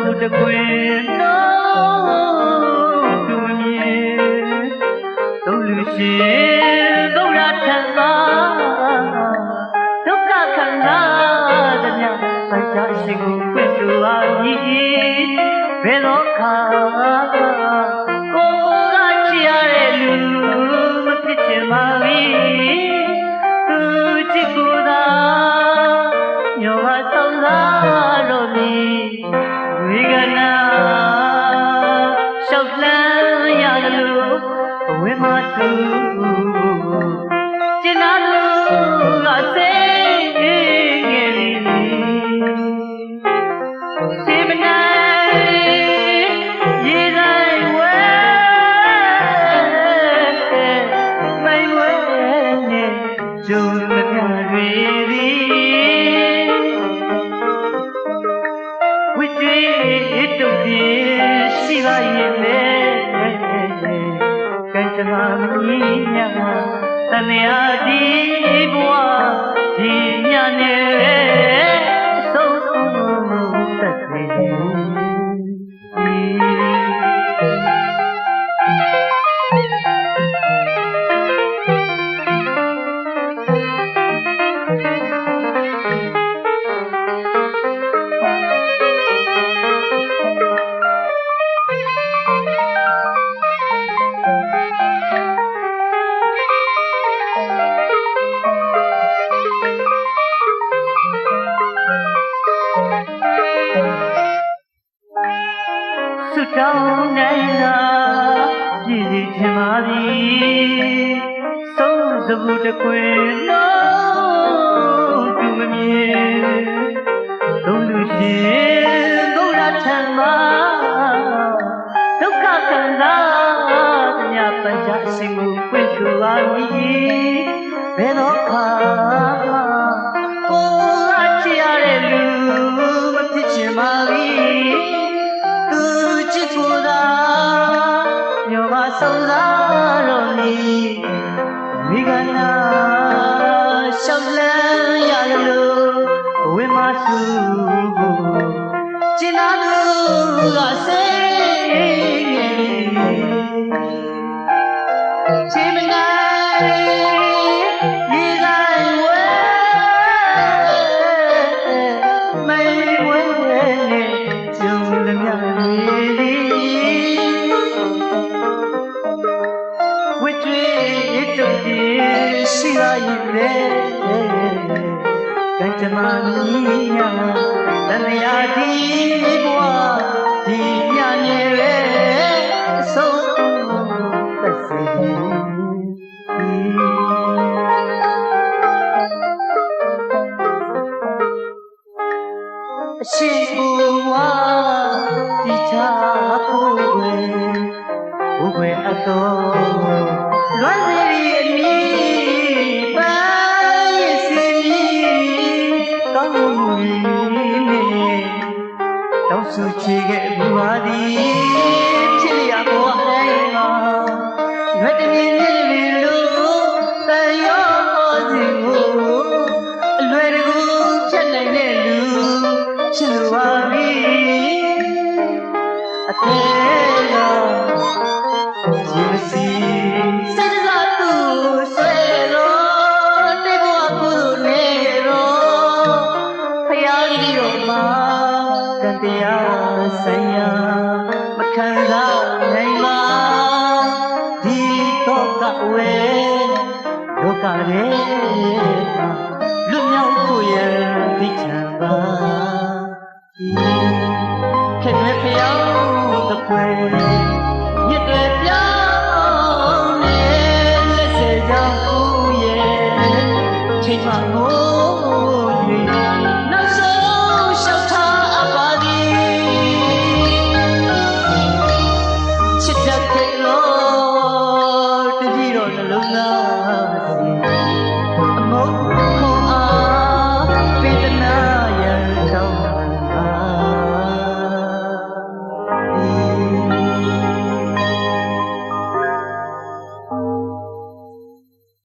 ဘူးတကွင်တော့သူမမြင်သုံးလူရှင်သုံးရထံသာဒုက္ခခံစားသမျှစัจ जा ရှိကိုဖွင့်ဆိုပါ၏ဘယ်တော့ခါကိုကချရတဲ့လူမဖြစ်ချင်ပါဘူးသူချစ်ကိုသာညောပါဆောင်လာလို့ဒီဝေကနာရှောက်လန်းရတယ်လို့ဝိမသူကျင်နာလို့ကစိတ်ငယ်လေးစေမနိုင်ရေတိုင်းဝဲမိုင်ဝဲနဲ့ဂျုံမပြတွေသည်ဝိတေတုတ်ပြေရှိပါရဲ့လေကံကြမ္မာမင်းညာတဏှာဒီဘဝဒီညနဲ့ဆုံးသတ်စေဆုတောင်းနိုင်လားပြည့်စုံချင်ပါသည်ဆုံးစဘူးတကွင်တော့သူမမြင်သုံးလူရှင်သုံးရထံမှာဒုက္ခခံစားသမျှပัญจရှိမှုဖွင့်ဆိုပါ၏ဘယ်တော့ခါကိုယ်ချရတဲ့လူမဖြစ်ချင်ပါဘူးချစ်ကိုသာညောပါဆောင်လာလို့နီဝိကနာရှောက်လန်းရလို့ဝိမစုကျင်နာလို့ကစိတ်ငယ်ချင်မနိုင်ရေတိုင်းဝဲမိုင်ဝဲနဲ့ဂျုံသမျှရှိပါရဲ့လေကံကြမ္မာမင်းညာတဏှာဒီဘဝဒီညနေပဲဆုံးသတ်စေအရှိဘဝဒီချာကိုဝဲအတော်လွမ်းစေအမည်ပါရဲ့စီကောင်းမှုနဲ့တောင်းဆိုချေခဲ့ဘူးပါသည်ဖြစ်ရဘဝတိုင်းမှာရွက်တည်းနေလို့တန်ရောစီကိုအလွယ်တကူဖြတ်နိုင်တဲ့လူချစ်လိုပါပြီအသေးကရေမစီစက်စသူဆွဲလို့တေဘဝကုသိုလ်နေတော့ဖယားကြီးတို့မှာတန်တရားဆိုင်ရာမခံစားနိုင်ပါဒီတော့ကဝဲဒုက္ခရဲ့လူမြောက်ကိုရသိချင်ပါဒီခေတ်ဖယားသပွဲ